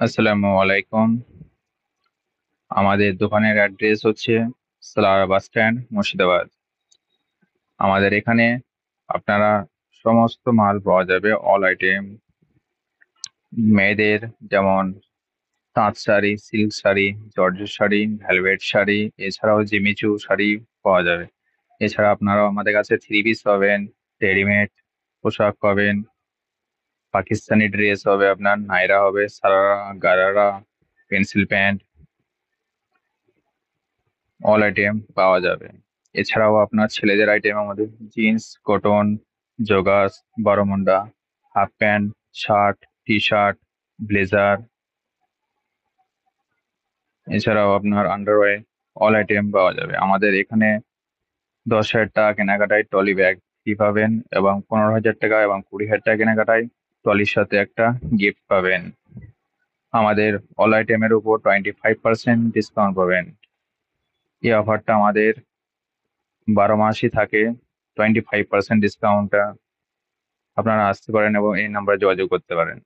আসসালামু আলাইকুম। আমাদের দোকানের অ্যাড্রেস হচ্ছে সালারা বাস স্ট্যান্ড, মুর্শিদাবাদ। আমাদের এখানে আপনারা সমস্ত মাল পাওয়া যাবে, অল আইটেম। মেয়েদের যেমন তাঁত sari, silk sari, georgette sari, velvet sari, এছাড়াও জিমিচু শাড়ি পাওয়া যাবে। এছাড়া আপনারাও আমাদের কাছে থ্রি পিস পাবেন, রেডিমেড পোশাক পাবেন, পাকিস্তানি ড্রেস হবে, আপনার নাইরা হবে, sharara, gharara, pencil pant, all item পাওয়া যাবে। এছাড়াও আপনার ছেলেদের আইটেম আমাদের jeans, cotton, joggers, Bermuda, half pant, shirt, T shirt, blazer, এছাড়াও আপনার আন্ডারওয়্যার, অল আইটেম পাওয়া যাবে। আমাদের এখানে 10,000 টাকা কেনাকাটায় ট্রলি ব্যাগ ফ্রি পাবেন, এবং 15,000 টাকা এবং 20,000 টাকা কেনাকাটায় ট্রলির সাথে একটা গিফট পাবেন। আমাদের অল আইটেমের উপর 25% ডিসকাউন্ট পাবেন। এই অফারটা আমাদের 12 মাসই থাকে। 25% ডিসকাউন্টটা আপনারা আসতে পারেন এবং এই নাম্বারে যোগাযোগ করতে পারেন।